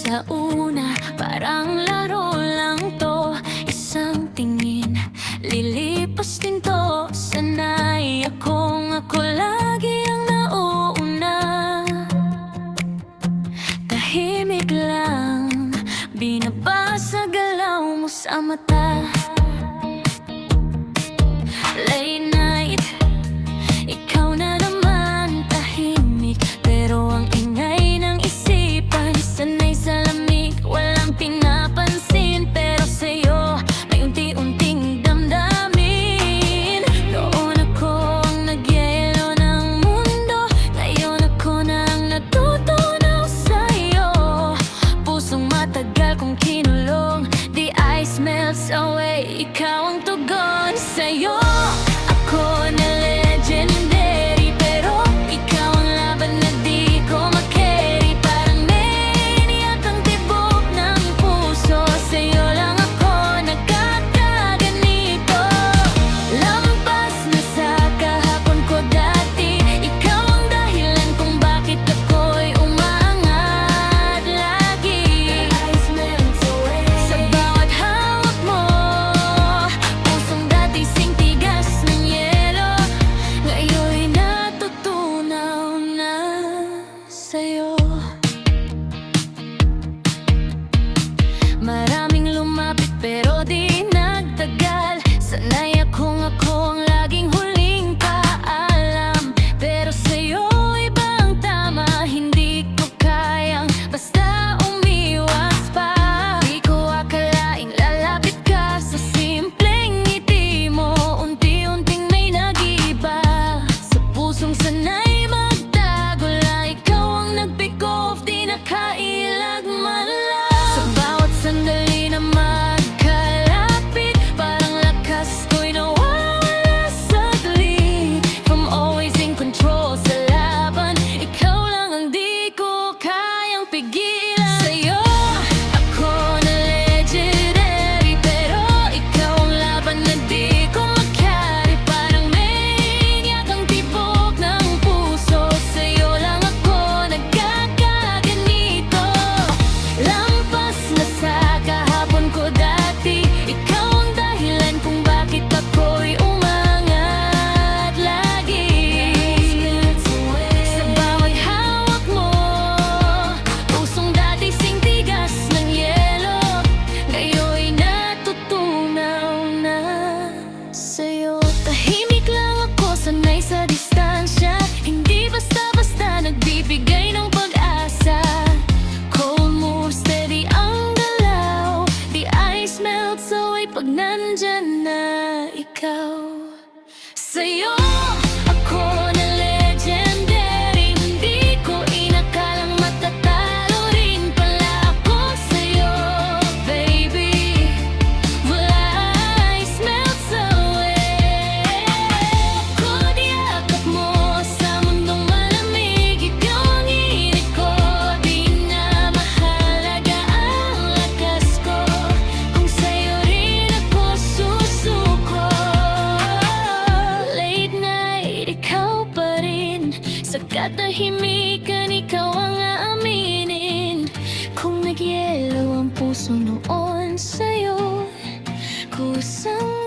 sa una, parang laro lang to. Isang tingin, lilipas din to. Sanay akong ako lagi ang nauuna. Tahimik lang, binabasa galaw mo sa mata. Late night, ikaw na naman tahimik, pero ang ingay ng isipan sanay sa lamig, walang pinapansin. Pero sa'yo may unti-unting damdamin. Noon ako ang nagyayelo ng mundo, ngayon ako na ang natutunaw sa'yo. Pusong matagal kong kinulong, the ice melts away. Ikaw ang tugon sa'yo. Ako na legendary, pero ikaw ang laban na di ko makarry. Parang maniac ang tibok ng puso, sa'yo lang ako nagkakaganito. Lampas na sa kahapon ko dati, ikaw ang dahilan kung bakit ako'y umaangat lagi. Sa bawat hawak mo, pusong dati sing tigas ng yelo, ngayon'y natutunaw na sa'yo. Maraming lumapit pero di nagtagal. Sanay akong ako ang laging huling paalam, pero sa'yo iba ang tama. Hindi ko kayang basta umiwas pa. Di ko akalaing lalapit ka sa simpleng ngiti mo. Unti-unting may nag-iba sa pusong sanay magtago lang. Ikaw ang nag-pick off, di nakailag man lang. Sa bawat sandali na magkalapit, parang lakas ko'y nawawala saglit. From always in control sa laban, ikaw lang ang di ko kayang pigilan. Sa'yo ako na legendary, pero ikaw ang laban na di ko makarry. Parang maniac ang tibok ng puso, sa'yo lang ako nagkakaganito. Lampas na sa kahapon ko dati, ikaw ang dahilan kung bakit ako'y umangat lagi. Sa bawat hawak mo, pusong dati sing tigas ng yelo, ngayon'y natutunaw na sa'yo. Tahimik lang ako, sanay sa distansya, hindi basta-basta nagbibigay ng pag-asa. Cold move, steady ang galaw, the ice melts away pag nandyan na ikaw. Sa'yo ako na legendary, hindi ko inakalang matatalo rin pala ako sa'yo, baby. Well, ice melts away. Kung yakap mo sa mundong malamig, ikaw ang init ko, di na mahalaga ang lakas ko kung sa'yo rin ako susuko. Late night, ikaw pa rin, sa katahimikan ikaw ang aaminin. Kung nagyelo ang puso noon sa'yo, kusang